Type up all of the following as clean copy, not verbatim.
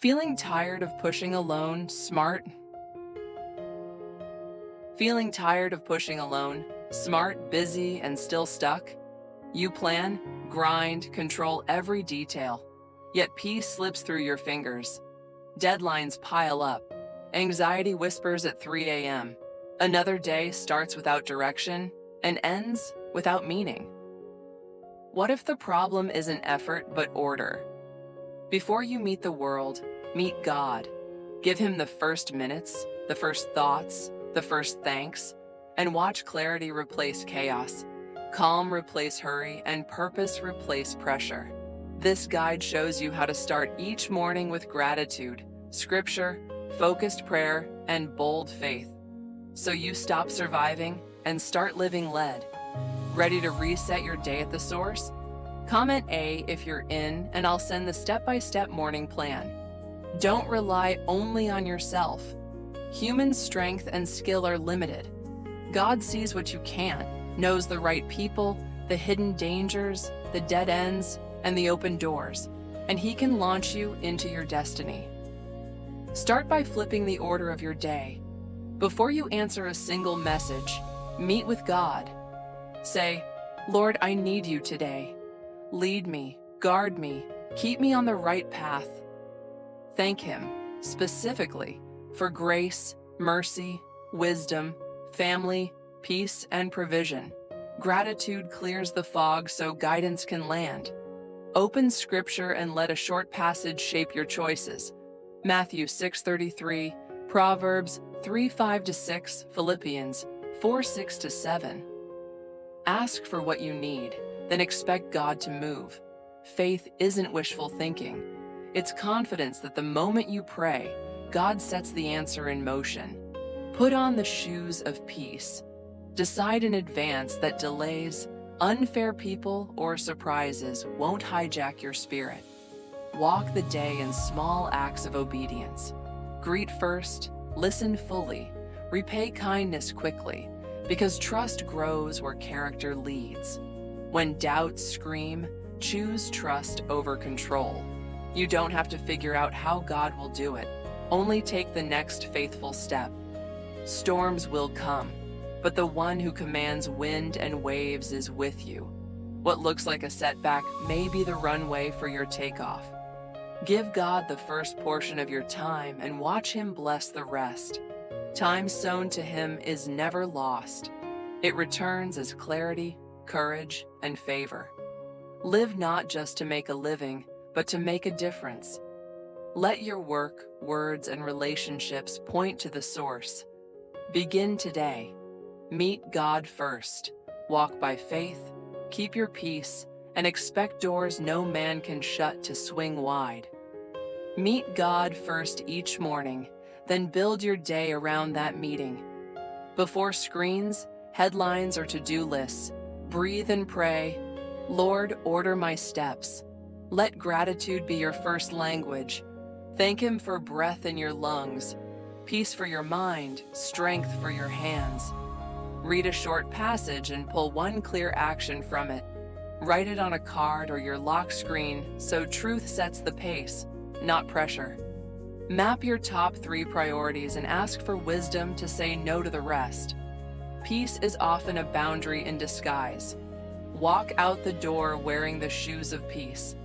Feeling tired of pushing alone, smart? Feeling tired of pushing alone, smart, busy, and still stuck? You plan, grind, control every detail, yet peace slips through your fingers. Deadlines pile up. Anxiety whispers at 3 a.m. Another day starts without direction and ends without meaning. What if the problem isn't effort but order? Before you meet the world, meet God. Give Him the first minutes, the first thoughts, the first thanks, and watch clarity replace chaos, calm replace hurry, and purpose replace pressure. This guide shows you how to start each morning with gratitude, scripture, focused prayer, and bold faith. So you stop surviving and start living led. Ready to reset your day at the source? Comment A if you're in, and I'll send the step-by-step morning plan. Don't rely only on yourself. Human strength and skill are limited. God sees what you can't, knows the right people, the hidden dangers, the dead ends, and the open doors, and He can launch you into your destiny. Start by flipping the order of your day. Before you answer a single message, meet with God. Say, Lord, I need you today. Lead me, guard me, keep me on the right path. Thank Him, specifically, for grace, mercy, wisdom, family, peace, and provision. Gratitude clears the fog so guidance can land. Open Scripture and let a short passage shape your choices. Matthew 6:33, Proverbs 3:5-6, Philippians 4:6-7. Ask for what you need, then expect God to move. Faith isn't wishful thinking. It's confidence that the moment you pray, God sets the answer in motion. Put on the shoes of peace. Decide in advance that delays, unfair people, or surprises won't hijack your spirit. Walk the day in small acts of obedience. Greet first, listen fully, repay kindness quickly, because trust grows where character leads. When doubts scream, choose trust over control. You don't have to figure out how God will do it. Only take the next faithful step. Storms will come, but the one who commands wind and waves is with you. What looks like a setback may be the runway for your takeoff. Give God the first portion of your time and watch Him bless the rest. Time sown to Him is never lost. It returns as clarity, courage, and favor. Live not just to make a living, but to make a difference. Let your work, words, and relationships point to the source. Begin today. Meet God first. Walk by faith, keep your peace, and expect doors no man can shut to swing wide. Meet God first each morning, then build your day around that meeting. Before screens, headlines, or to-do lists, breathe and pray, Lord, order my steps. Let gratitude be your first language. Thank Him for breath in your lungs, peace for your mind, strength for your hands. Read a short passage and pull one clear action from it. Write it on a card or your lock screen so truth sets the pace, not pressure. Map your top 3 priorities and ask for wisdom to say no to the rest. Peace is often a boundary in disguise. Walk out the door wearing the shoes of peace.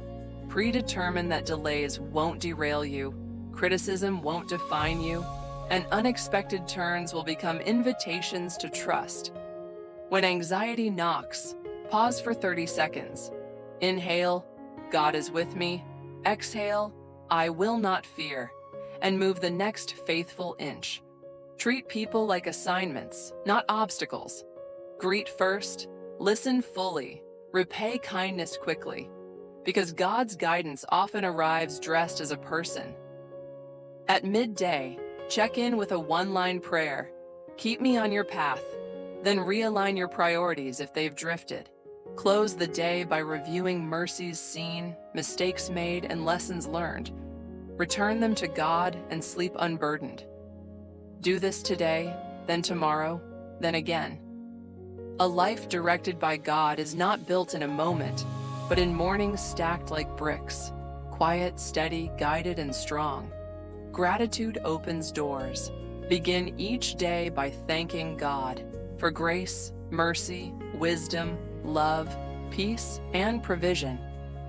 Predetermine that delays won't derail you, criticism won't define you, and unexpected turns will become invitations to trust. When anxiety knocks, pause for 30 seconds. Inhale, God is with me. Exhale, I will not fear. And move the next faithful inch. Treat people like assignments, not obstacles. Greet first, listen fully, repay kindness quickly, because God's guidance often arrives dressed as a person. At midday, check in with a one-line prayer. Keep me on your path. Then realign your priorities if they've drifted. Close the day by reviewing mercies seen, mistakes made, and lessons learned. Return them to God and sleep unburdened. Do this today, then tomorrow, then again. A life directed by God is not built in a moment, but in mornings stacked like bricks. quiet, steady, guided, and strong. Gratitude opens doors. Begin each day by thanking God for grace, mercy, wisdom, love, peace, and provision,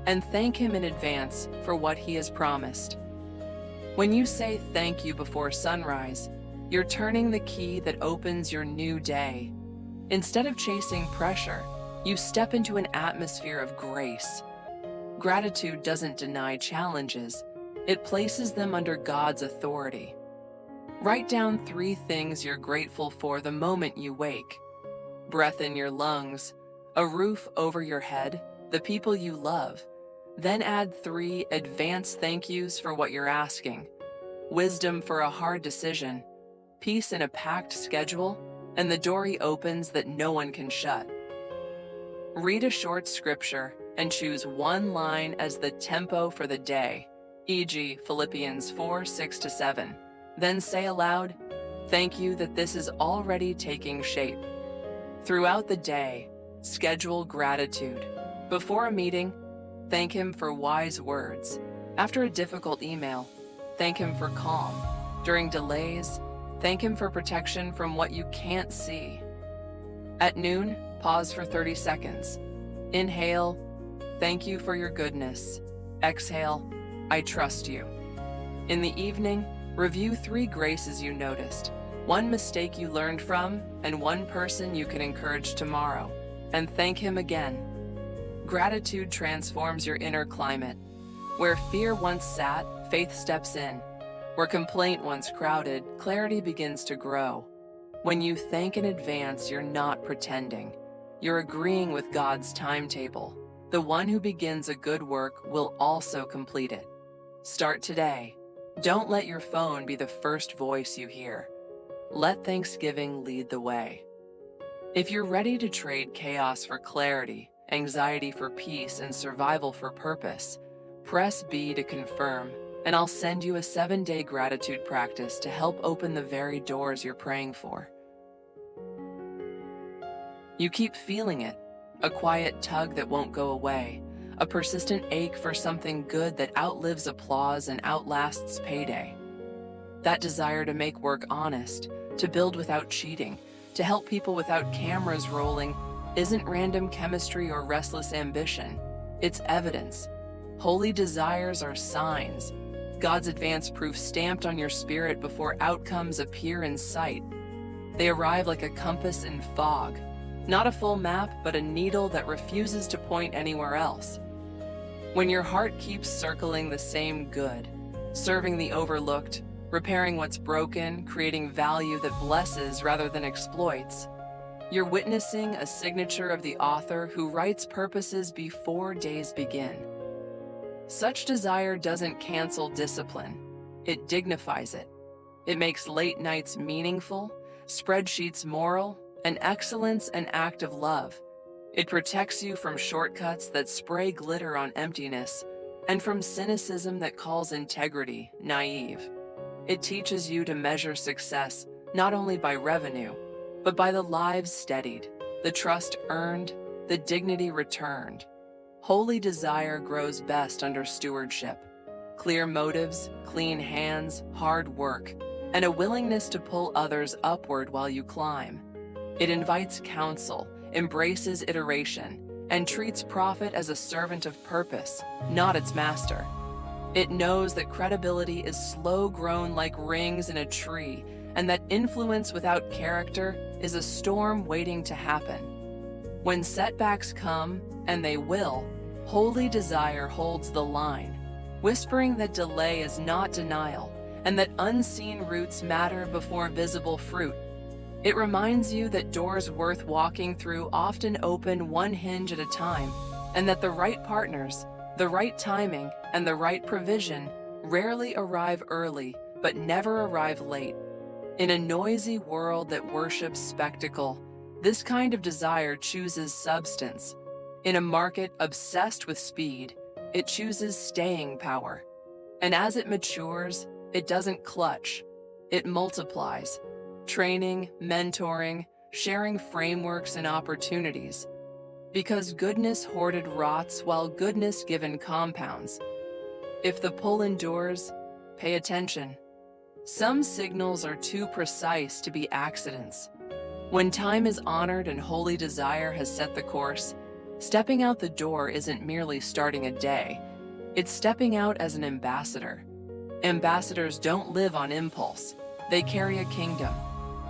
and thank Him in advance for what He has promised. When you say thank you before sunrise, you're turning the key that opens your new day. Instead of chasing pressure, you step into an atmosphere of grace. Gratitude doesn't deny challenges, it places them under God's authority. Write down 3 things you're grateful for the moment you wake: breath in your lungs, a roof over your head, the people you love. Then add 3 advanced thank yous for what you're asking: wisdom for a hard decision, peace in a packed schedule, and the door He opens that no one can shut. Read a short scripture and choose one line as the tempo for the day, e.g. Philippians 4:6-7. Then say aloud, "Thank you that this is already taking shape." Throughout the day, schedule gratitude. Before a meeting, thank Him for wise words. After a difficult email, thank Him for calm. During delays, thank Him for protection from what you can't see. At noon, pause for 30 seconds. Inhale, "Thank you for your goodness." Exhale, "I trust you." In the evening, review 3 graces you noticed, 1 mistake you learned from, and 1 person you can encourage tomorrow, and thank Him again. Gratitude transforms your inner climate. Where fear once sat, faith steps in. Where complaint once crowded, clarity begins to grow. When you thank in advance, you're not pretending. You're agreeing with God's timetable. The one who begins a good work will also complete it. Start today. Don't let your phone be the first voice you hear. Let Thanksgiving lead the way. If you're ready to trade chaos for clarity, anxiety for peace, and survival for purpose, press B to confirm, and I'll send you a 7-day gratitude practice to help open the very doors you're praying for. You keep feeling it, a quiet tug that won't go away, a persistent ache for something good that outlives applause and outlasts payday. That desire to make work honest, to build without cheating, to help people without cameras rolling, isn't random chemistry or restless ambition. It's evidence. Holy desires are signs, God's advance proof stamped on your spirit before outcomes appear in sight. They arrive like a compass in fog, not a full map, but a needle that refuses to point anywhere else. When your heart keeps circling the same good, serving the overlooked, repairing what's broken, creating value that blesses rather than exploits, you're witnessing a signature of the author who writes purposes before days begin. Such desire doesn't cancel discipline, it dignifies it. It makes late nights meaningful, spreadsheets moral, and excellence an act of love. It protects you from shortcuts that spray glitter on emptiness, and from cynicism that calls integrity naive. It teaches you to measure success not only by revenue, but by the lives steadied, the trust earned, the dignity returned. Holy desire grows best under stewardship. Clear motives, clean hands, hard work, and a willingness to pull others upward while you climb. It invites counsel, embraces iteration, and treats profit as a servant of purpose, not its master. It knows that credibility is slow-grown like rings in a tree, and that influence without character is a storm waiting to happen. When setbacks come, and they will, holy desire holds the line, whispering that delay is not denial, and that unseen roots matter before visible fruit. It reminds you that doors worth walking through often open one hinge at a time, and that the right partners, the right timing, and the right provision rarely arrive early, but never arrive late. In a noisy world that worships spectacle, this kind of desire chooses substance. In a market obsessed with speed, it chooses staying power. And as it matures, it doesn't clutch, it multiplies. Training, mentoring, sharing frameworks and opportunities. Because goodness hoarded rots while goodness given compounds. If the pull endures, pay attention. Some signals are too precise to be accidents. When time is honored and holy desire has set the course, stepping out the door isn't merely starting a day. It's stepping out as an ambassador. Ambassadors don't live on impulse. They carry a kingdom.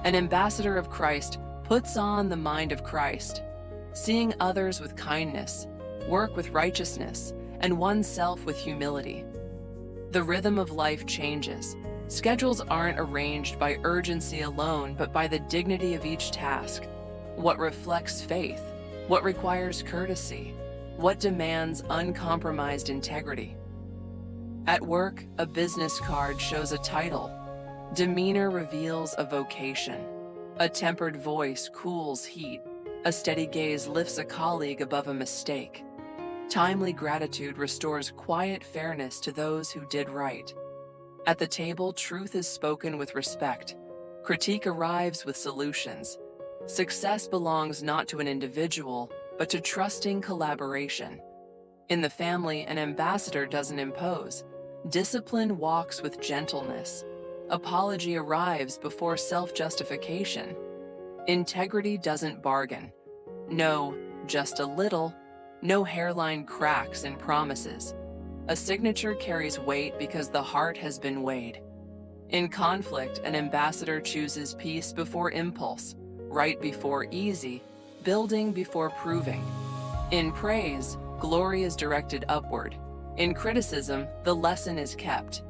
An ambassador of Christ puts on the mind of Christ, seeing others with kindness, work with righteousness, and oneself with humility. The rhythm of life changes. Schedules aren't arranged by urgency alone, but by the dignity of each task. What reflects faith? What requires courtesy? What demands uncompromised integrity? At work, a business card shows a title. Demeanor reveals a vocation. A tempered voice cools heat. A steady gaze lifts a colleague above a mistake. Timely gratitude restores quiet fairness to those who did right. At the table, truth is spoken with respect. Critique arrives with solutions. Success belongs not to an individual, but to trusting collaboration. In the family, an ambassador doesn't impose. Discipline walks with gentleness. Apology arrives before self-justification. Integrity doesn't bargain. No, just a little. No hairline cracks in promises. A signature carries weight because the heart has been weighed. In conflict, an ambassador chooses peace before impulse, right before easy, building before proving. In praise, glory is directed upward. In criticism, the lesson is kept.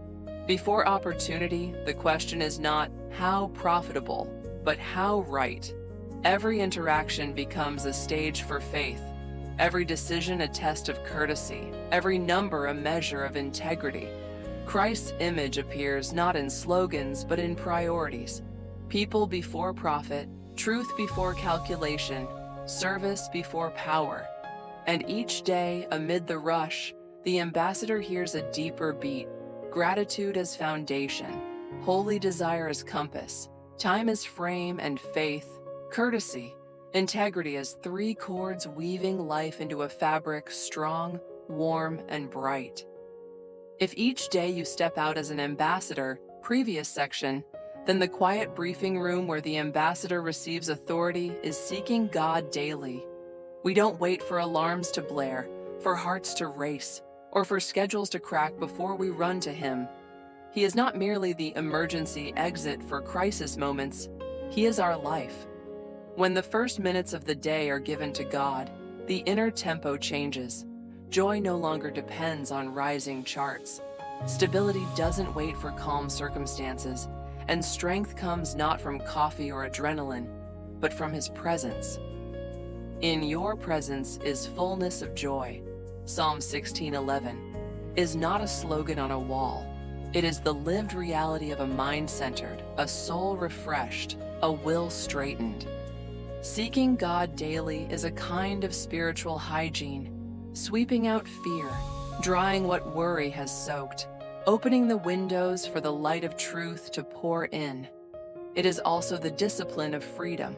Before opportunity, the question is not how profitable, but how right. Every interaction becomes a stage for faith. Every decision a test of courtesy. Every number a measure of integrity. Christ's image appears not in slogans, but in priorities. People before profit, truth before calculation, service before power. And each day, amid the rush, the ambassador hears a deeper beat. Gratitude as foundation, holy desire as compass, time as frame, and faith, courtesy, integrity as three cords weaving life into a fabric strong, warm, and bright. If each day you step out as an ambassador, previous section, then the quiet briefing room where the ambassador receives authority is seeking God daily. We don't wait for alarms to blare, for hearts to race, or for schedules to crack before we run to Him. He is not merely the emergency exit for crisis moments, He is our life. When the first minutes of the day are given to God, the inner tempo changes. Joy no longer depends on rising charts. Stability doesn't wait for calm circumstances, and strength comes not from coffee or adrenaline, but from His presence. In your presence is fullness of joy. Psalm 16:11 is not a slogan on a wall. It is the lived reality of a mind centered, a soul refreshed, a will straightened. Seeking God daily is a kind of spiritual hygiene, sweeping out fear, drying what worry has soaked, opening the windows for the light of truth to pour in. It is also the discipline of freedom,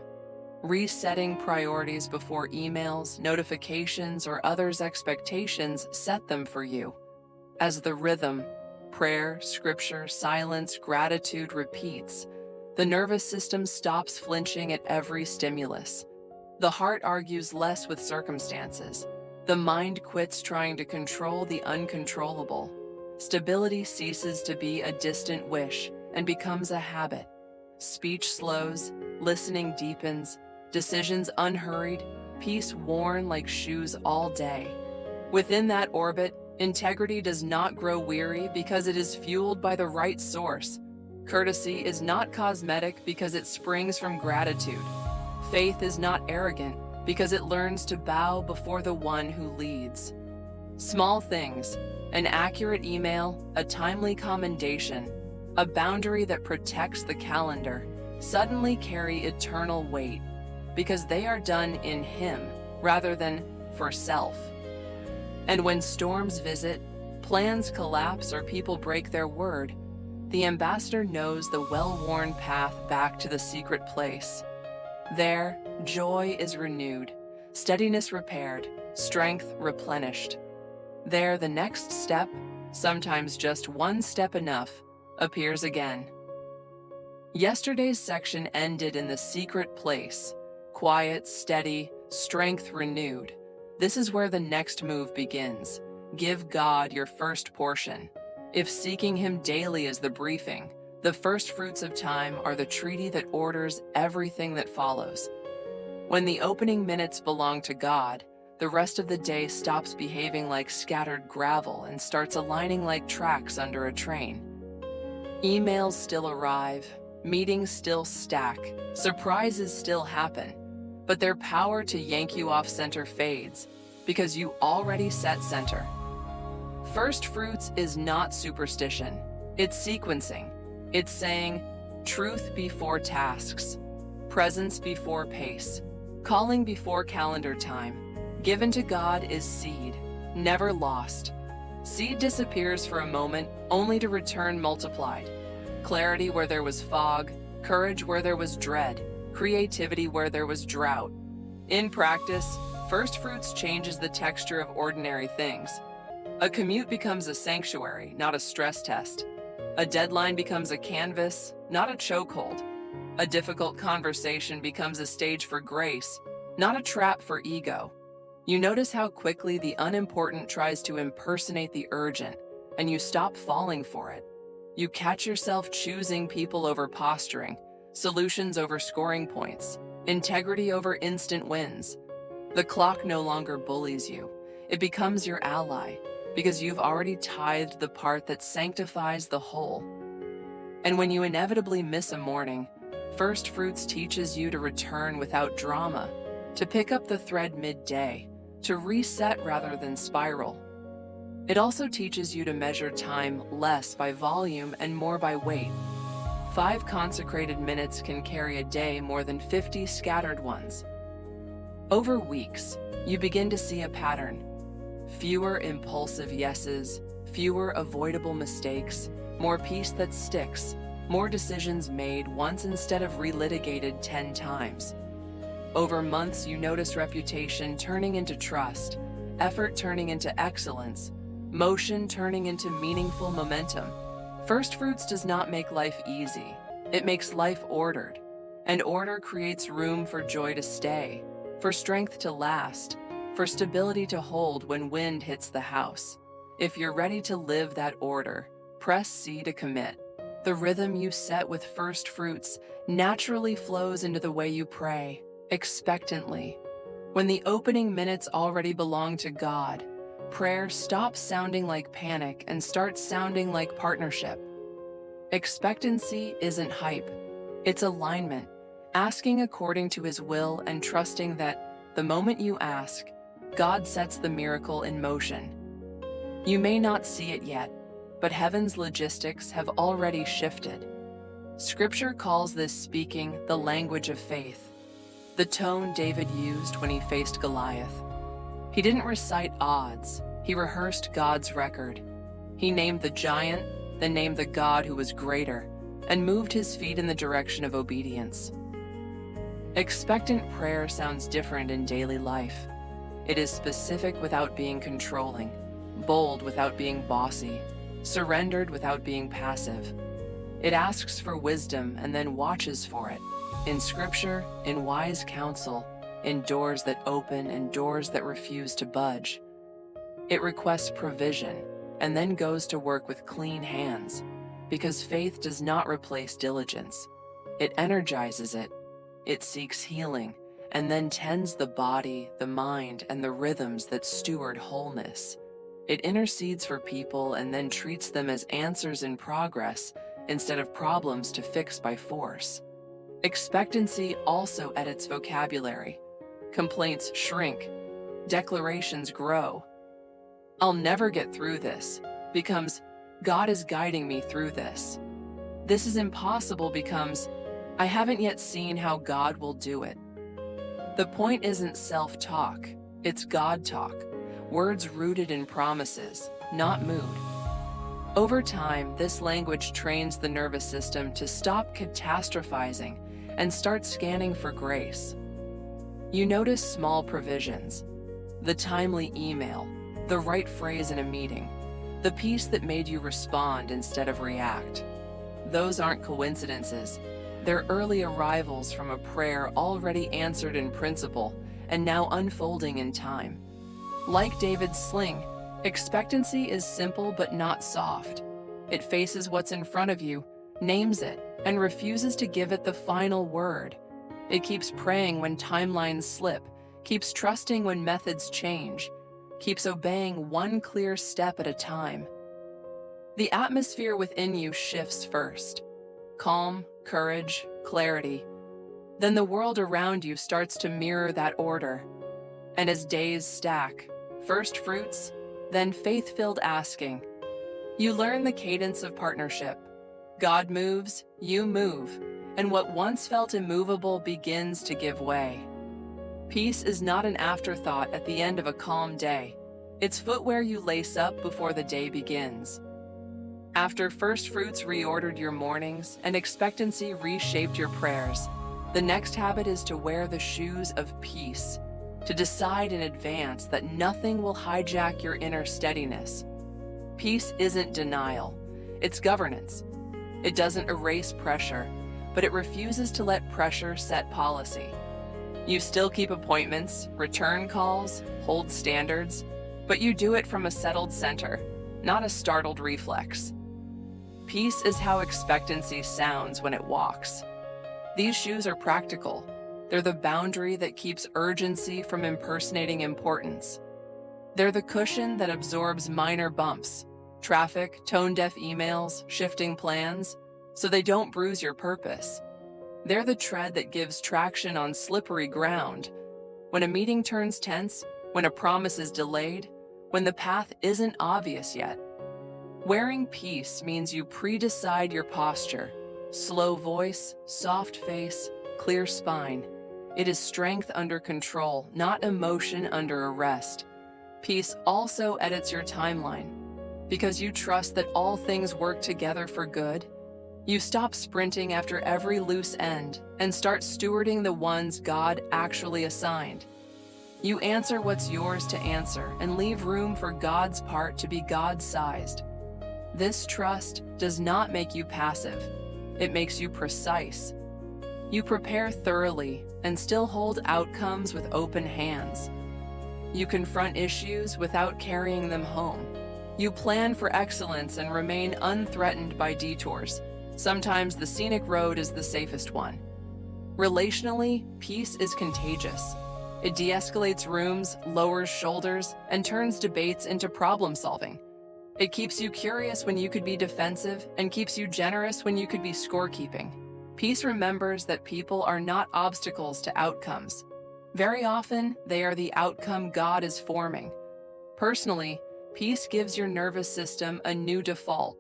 resetting priorities before emails, notifications, or others' expectations set them for you. As the rhythm, prayer, scripture, silence, gratitude repeats, the nervous system stops flinching at every stimulus. The heart argues less with circumstances. The mind quits trying to control the uncontrollable. Stability ceases to be a distant wish and becomes a habit. Speech slows, listening deepens, decisions unhurried, peace worn like shoes all day. Within that orbit, integrity does not grow weary because it is fueled by the right source. Courtesy is not cosmetic because it springs from gratitude. Faith is not arrogant because it learns to bow before the one who leads. Small things, an accurate email, a timely commendation, a boundary that protects the calendar, suddenly carry eternal weight because they are done in Him rather than for self. And when storms visit, plans collapse, or people break their word, the ambassador knows the well-worn path back to the secret place. There, joy is renewed, steadiness repaired, strength replenished. There, the next step, sometimes just one step enough, appears again. Yesterday's section ended in the secret place, quiet, steady, strength renewed. This is where the next move begins. Give God your first portion. If seeking Him daily is the briefing, the first fruits of time are the treaty that orders everything that follows. When the opening minutes belong to God, the rest of the day stops behaving like scattered gravel and starts aligning like tracks under a train. Emails still arrive, meetings still stack, surprises still happen, but their power to yank you off center fades because you already set center. First fruits is not superstition, it's sequencing. It's saying, truth before tasks, presence before pace, calling before calendar time. Given to God is seed, never lost. Seed disappears for a moment, only to return multiplied. Clarity where there was fog, courage where there was dread, creativity where there was drought. In practice, first fruits changes the texture of ordinary things. A commute becomes a sanctuary, not a stress test. A deadline becomes a canvas, not a chokehold. A difficult conversation becomes a stage for grace, not a trap for ego. You notice how quickly the unimportant tries to impersonate the urgent, and you stop falling for it. You catch yourself choosing people over posturing, solutions over scoring points, integrity over instant wins. The clock no longer bullies you. It becomes your ally, because you've already tithed the part that sanctifies the whole. And when you inevitably miss a morning, first fruits teaches you to return without drama, to pick up the thread midday, to reset rather than spiral. It also teaches you to measure time less by volume and more by weight. 5 consecrated minutes can carry a day more than 50 scattered ones. Over weeks, you begin to see a pattern. Fewer impulsive yeses, fewer avoidable mistakes, more peace that sticks, more decisions made once instead of relitigated 10 times. Over months, you notice reputation turning into trust, effort turning into excellence, motion turning into meaningful momentum. First fruits does not make life easy. It makes life ordered, and order creates room for joy to stay, for strength to last, for stability to hold when wind hits the house. If you're ready to live that order, press C to commit. The rhythm you set with first fruits naturally flows into the way you pray, expectantly. When the opening minutes already belong to God, prayer stops sounding like panic and starts sounding like partnership. Expectancy isn't hype, it's alignment, asking according to His will and trusting that the moment you ask, God sets the miracle in motion. You may not see it yet, but heaven's logistics have already shifted. Scripture calls this speaking the language of faith, the tone David used when he faced Goliath. He didn't recite odds, he rehearsed God's record. He named the giant, then named the God who was greater, and moved his feet in the direction of obedience. Expectant prayer sounds different in daily life. It is specific without being controlling, bold without being bossy, surrendered without being passive. It asks for wisdom and then watches for it, in scripture, in wise counsel, in doors that open and doors that refuse to budge. It requests provision and then goes to work with clean hands, because faith does not replace diligence. It energizes it. It seeks healing and then tends the body, the mind, and the rhythms that steward wholeness. It intercedes for people and then treats them as answers in progress instead of problems to fix by force. Expectancy also edits vocabulary. Complaints shrink. Declarations grow. I'll never get through this becomes, God is guiding me through this. This is impossible becomes, I haven't yet seen how God will do it. The point isn't self-talk, it's God talk. Words rooted in promises, not mood. Over time, this language trains the nervous system to stop catastrophizing and start scanning for grace. You notice small provisions, the timely email, the right phrase in a meeting, the peace that made you respond instead of react. Those aren't coincidences. They're early arrivals from a prayer already answered in principle and now unfolding in time. Like David's sling, expectancy is simple but not soft. It faces what's in front of you, names it, and refuses to give it the final word. It keeps praying when timelines slip, keeps trusting when methods change, keeps obeying one clear step at a time. The atmosphere within you shifts first. Calm, courage, clarity. Then the world around you starts to mirror that order. And as days stack, first fruits, then faith-filled asking, you learn the cadence of partnership. God moves, you move, and what once felt immovable begins to give way. Peace is not an afterthought at the end of a calm day. It's footwear you lace up before the day begins. After first fruits reordered your mornings and expectancy reshaped your prayers, the next habit is to wear the shoes of peace, to decide in advance that nothing will hijack your inner steadiness. Peace isn't denial, it's governance. It doesn't erase pressure, but it refuses to let pressure set policy. You still keep appointments, return calls, hold standards, but you do it from a settled center, not a startled reflex. Peace is how expectancy sounds when it walks. These shoes are practical. They're the boundary that keeps urgency from impersonating importance. They're the cushion that absorbs minor bumps, traffic, tone-deaf emails, shifting plans, so they don't bruise your purpose. They're the tread that gives traction on slippery ground. When a meeting turns tense, when a promise is delayed, when the path isn't obvious yet. Wearing peace means you pre-decide your posture. Slow voice, soft face, clear spine. It is strength under control, not emotion under arrest. Peace also edits your timeline. Because you trust that all things work together for good, you stop sprinting after every loose end and start stewarding the ones God actually assigned. You answer what's yours to answer and leave room for God's part to be God-sized. This trust does not make you passive. It makes you precise. You prepare thoroughly and still hold outcomes with open hands. You confront issues without carrying them home. You plan for excellence and remain unthreatened by detours. Sometimes the scenic road is the safest one. Relationally, peace is contagious. It de-escalates rooms, lowers shoulders, and turns debates into problem-solving. It keeps you curious when you could be defensive and keeps you generous when you could be scorekeeping. Peace remembers that people are not obstacles to outcomes. Very often, they are the outcome God is forming. Personally, peace gives your nervous system a new default.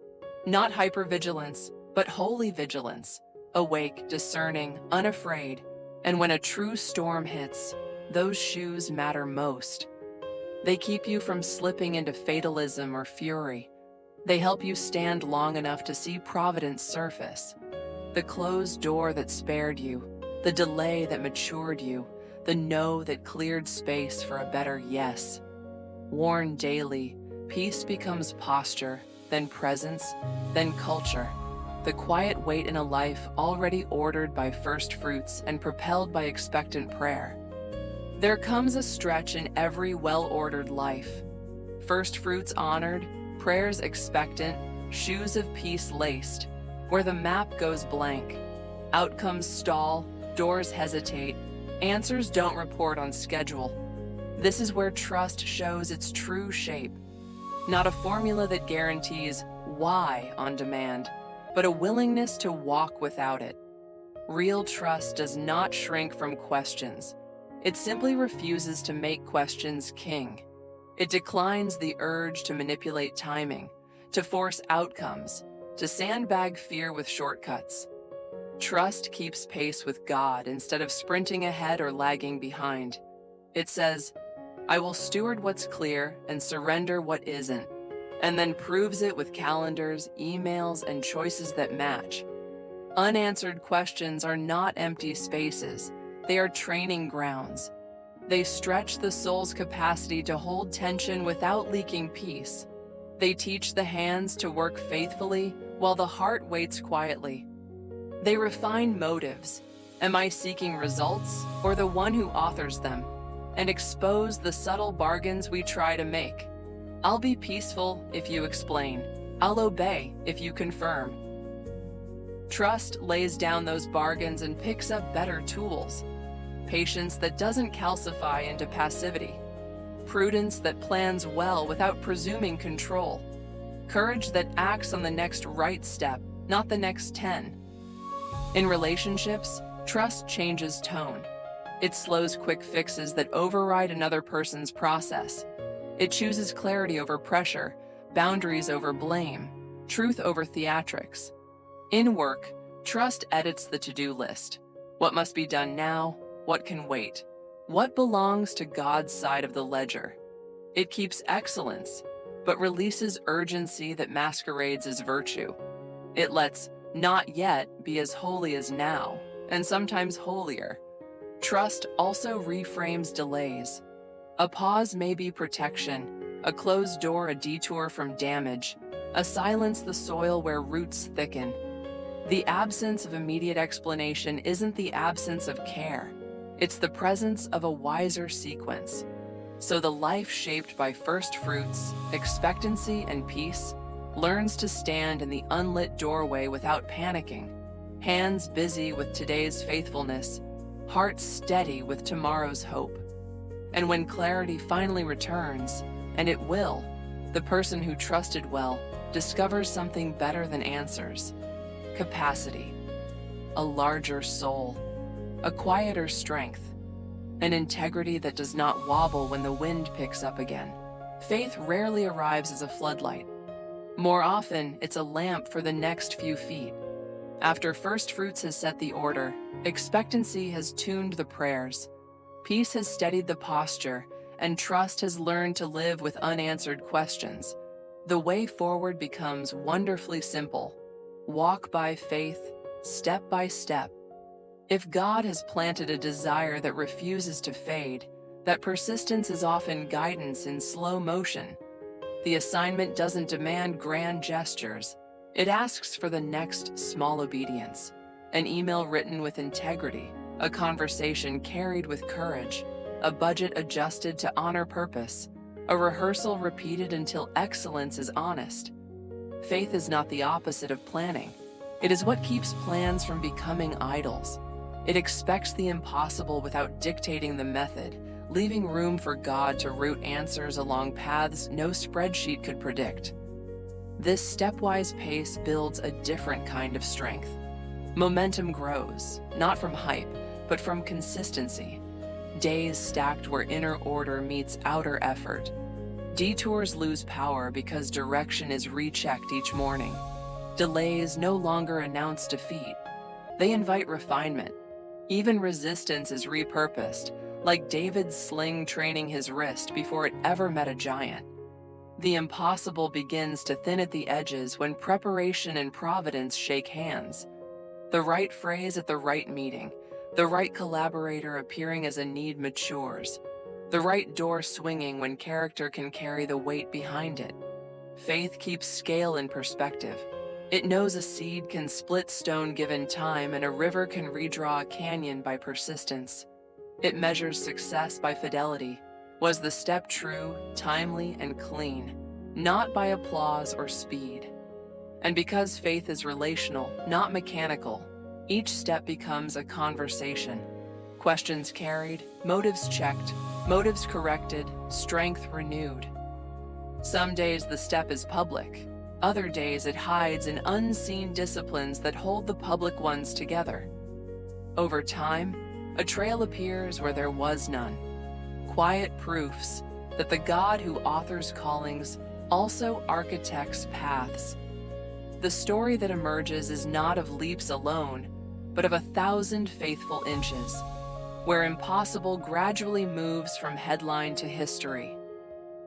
Not hypervigilance, but holy vigilance. Awake, discerning, unafraid. And when a true storm hits, those shoes matter most. They keep you from slipping into fatalism or fury. They help you stand long enough to see providence surface. The closed door that spared you, the delay that matured you, the no that cleared space for a better yes. Worn daily, peace becomes posture, then presence, then culture. The quiet weight in a life already ordered by first fruits and propelled by expectant prayer. There comes a stretch in every well-ordered life. First fruits honored, prayers expectant, shoes of peace laced, where the map goes blank. Outcomes stall, doors hesitate, answers don't report on schedule. This is where trust shows its true shape. Not a formula that guarantees why on demand, but a willingness to walk without it. Real trust does not shrink from questions. It simply refuses to make questions king. It declines the urge to manipulate timing, to force outcomes, to sandbag fear with shortcuts. Trust keeps pace with God instead of sprinting ahead or lagging behind. It says, I will steward what's clear and surrender what isn't, and then proves it with calendars, emails, and choices that match. Unanswered questions are not empty spaces. They are training grounds. They stretch the soul's capacity to hold tension without leaking peace. They teach the hands to work faithfully while the heart waits quietly. They refine motives. Am I seeking results or the one who authors them? And expose the subtle bargains we try to make. I'll be peaceful if you explain. I'll obey if you confirm. Trust lays down those bargains and picks up better tools. Patience that doesn't calcify into passivity. Prudence that plans well without presuming control. Courage that acts on the next right step, not the next 10. In relationships, trust changes tone. It slows quick fixes that override another person's process. It chooses clarity over pressure, boundaries over blame, truth over theatrics. In work, trust edits the to-do list. What must be done now? What can wait? What belongs to God's side of the ledger? It keeps excellence, but releases urgency that masquerades as virtue. It lets not yet be as holy as now, and sometimes holier. Trust also reframes delays. A pause may be protection, a closed door a detour from damage, a silence the soil where roots thicken. The absence of immediate explanation isn't the absence of care. It's the presence of a wiser sequence. So the life shaped by first fruits, expectancy, and peace learns to stand in the unlit doorway without panicking, hands busy with today's faithfulness, heart steady with tomorrow's hope. And when clarity finally returns, and it will, the person who trusted well discovers something better than answers. Capacity, a larger soul, a quieter strength, an integrity that does not wobble when the wind picks up again. Faith rarely arrives as a floodlight. More often, it's a lamp for the next few feet. After first fruits has set the order, expectancy has tuned the prayers, peace has steadied the posture, and trust has learned to live with unanswered questions. The way forward becomes wonderfully simple. Walk by faith, step by step. If God has planted a desire that refuses to fade, that persistence is often guidance in slow motion. The assignment doesn't demand grand gestures. It asks for the next small obedience. An email written with integrity, a conversation carried with courage, a budget adjusted to honor purpose, a rehearsal repeated until excellence is honest. Faith is not the opposite of planning. It is what keeps plans from becoming idols. It expects the impossible without dictating the method, leaving room for God to route answers along paths no spreadsheet could predict. This stepwise pace builds a different kind of strength. Momentum grows, not from hype, but from consistency. Days stacked where inner order meets outer effort. Detours lose power because direction is rechecked each morning. Delays no longer announce defeat. They invite refinement. Even resistance is repurposed, like David's sling training his wrist before it ever met a giant. The impossible begins to thin at the edges when preparation and providence shake hands. The right phrase at the right meeting, the right collaborator appearing as a need matures, the right door swinging when character can carry the weight behind it. Faith keeps scale in perspective. It knows a seed can split stone given time and a river can redraw a canyon by persistence. It measures success by fidelity. Was the step true, timely, and clean, not by applause or speed? And because faith is relational, not mechanical, each step becomes a conversation. Questions carried, motives checked, motives corrected, strength renewed. Some days the step is public. Other days it hides in unseen disciplines that hold the public ones together. Over time, a trail appears where there was none. Quiet proofs that the God who authors callings also architects paths. The story that emerges is not of leaps alone, but of 1,000 faithful inches, where impossible gradually moves from headline to history.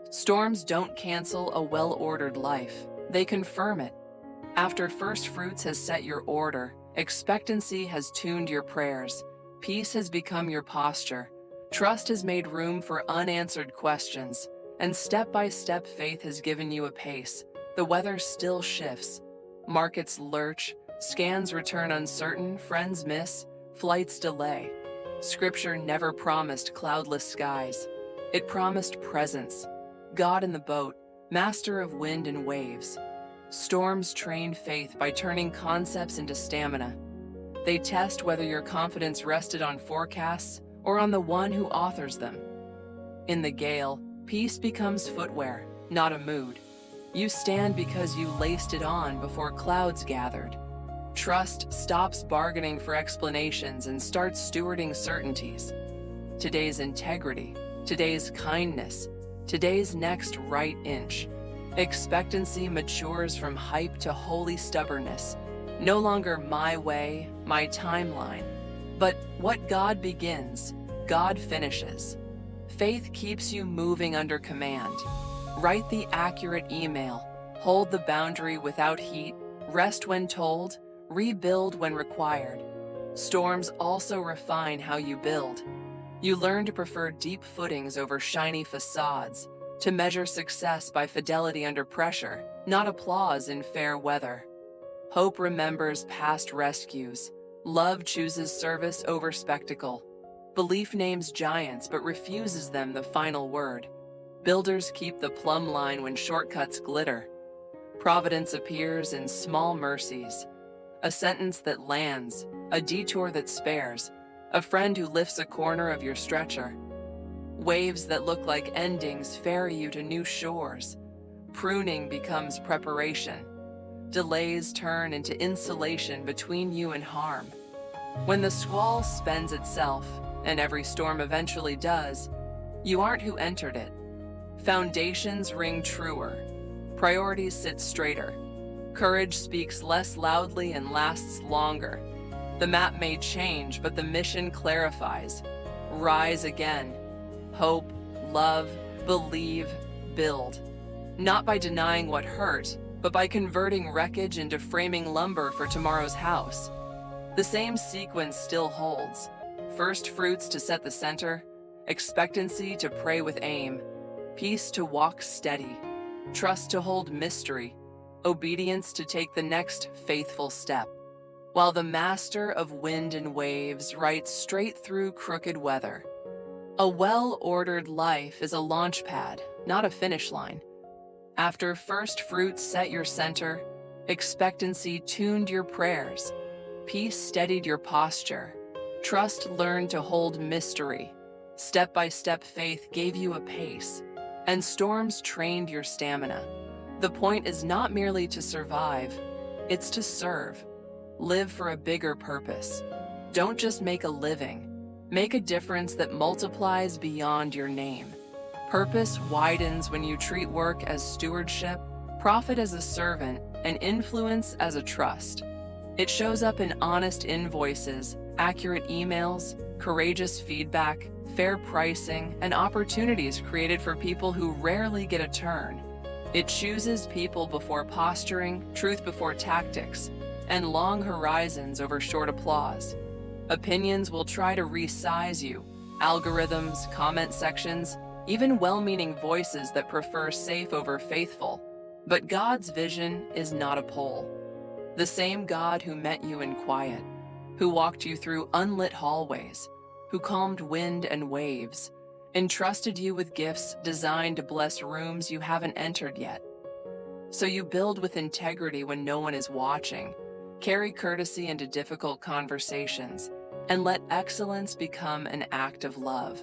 Storms don't cancel a well-ordered life. They confirm it. After first fruits has set your order, expectancy has tuned your prayers, peace has become your posture, trust has made room for unanswered questions, And step by step, faith has given you a pace. The weather still shifts. Markets lurch, scans return uncertain, friends miss, flights delay. Scripture never promised cloudless skies. It promised presence. God in the boat, master of wind and waves. Storms train faith by turning concepts into stamina. They test whether your confidence rested on forecasts or on the one who authors them. In the gale, peace becomes footwear, not a mood. You stand because you laced it on before clouds gathered. Trust stops bargaining for explanations and starts stewarding certainties. Today's integrity, today's kindness, today's next right inch. Expectancy matures from hype to holy stubbornness. No longer my way, my timeline, but what God begins, God finishes. Faith keeps you moving under command. Write the accurate email, hold the boundary without heat, rest when told, rebuild when required. Storms also refine how you build. You learn to prefer deep footings over shiny facades, to measure success by fidelity under pressure, not applause in fair weather. Hope remembers past rescues. Love chooses service over spectacle. Belief names giants but refuses them the final word. Builders keep the plumb line when shortcuts glitter. Providence appears in small mercies. A sentence that lands, a detour that spares, a friend who lifts a corner of your stretcher. Waves that look like endings ferry you to new shores. Pruning becomes preparation. Delays turn into insulation between you and harm. When the squall spends itself, and every storm eventually does, you aren't who entered it. Foundations ring truer. Priorities sit straighter. Courage speaks less loudly and lasts longer. The map may change, but the mission clarifies. Rise again. Hope, love, believe, build. Not by denying what hurt, but by converting wreckage into framing lumber for tomorrow's house. The same sequence still holds. First fruits to set the center, expectancy to pray with aim, peace to walk steady, trust to hold mystery, obedience to take the next faithful step. While the master of wind and waves writes straight through crooked weather. A well-ordered life is a launch pad, not a finish line. After first fruits set your center, expectancy tuned your prayers, peace steadied your posture, trust learned to hold mystery, step-by-step faith gave you a pace, and storms trained your stamina. The point is not merely to survive, it's to serve. Live for a bigger purpose. Don't just make a living. Make a difference that multiplies beyond your name. Purpose widens when you treat work as stewardship, profit as a servant, and influence as a trust. It shows up in honest invoices, accurate emails, courageous feedback, fair pricing, and opportunities created for people who rarely get a turn. It chooses people before posturing, truth before tactics, and long horizons over short applause. Opinions will try to resize you. Algorithms, comment sections, even well-meaning voices that prefer safe over faithful. But God's vision is not a poll. The same God who met you in quiet, who walked you through unlit hallways, who calmed wind and waves, entrusted you with gifts designed to bless rooms you haven't entered yet. So you build with integrity when no one is watching, carry courtesy into difficult conversations, and let excellence become an act of love.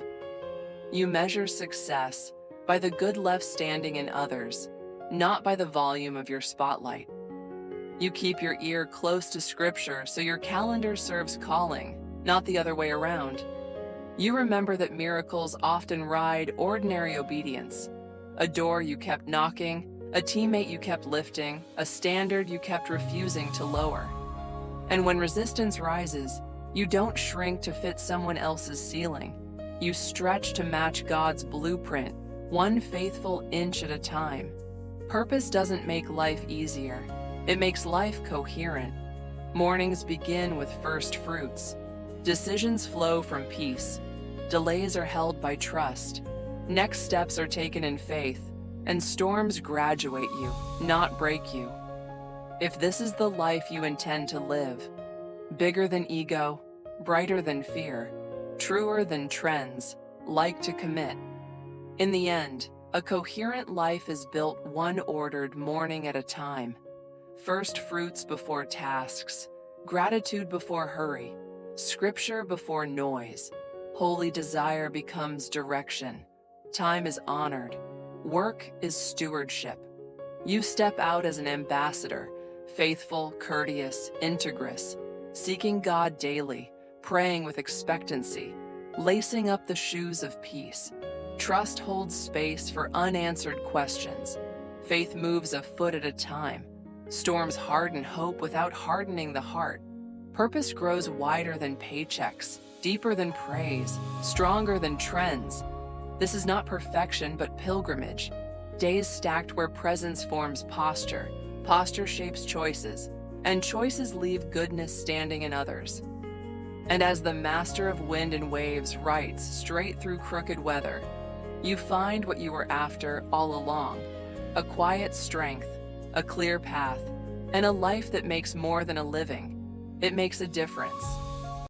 You measure success by the good left standing in others, not by the volume of your spotlight. You keep your ear close to Scripture so your calendar serves calling, not the other way around. You remember that miracles often ride ordinary obedience. A door you kept knocking, a teammate you kept lifting, a standard you kept refusing to lower. And when resistance rises, you don't shrink to fit someone else's ceiling. You stretch to match God's blueprint, one faithful inch at a time. Purpose doesn't make life easier. It makes life coherent. Mornings begin with first fruits. Decisions flow from peace. Delays are held by trust. Next steps are taken in faith, and storms graduate you, not break you. If this is the life you intend to live, bigger than ego, brighter than fear, truer than trends, like to commit. In the end, a coherent life is built one ordered morning at a time. First fruits before tasks, gratitude before hurry, scripture before noise. Holy desire becomes direction. Time is honored. Work is stewardship. You step out as an ambassador, faithful, courteous, integrous, seeking God daily, praying with expectancy, lacing up the shoes of peace. Trust holds space for unanswered questions. Faith moves a foot at a time. Storms harden hope without hardening the heart. Purpose grows wider than paychecks, deeper than praise, stronger than trends. This is not perfection, but pilgrimage. Days stacked where presence forms posture, posture shapes choices, and choices leave goodness standing in others. And as the master of wind and waves writes straight through crooked weather, you find what you were after all along: a quiet strength, a clear path, and a life that makes more than a living. It makes a difference.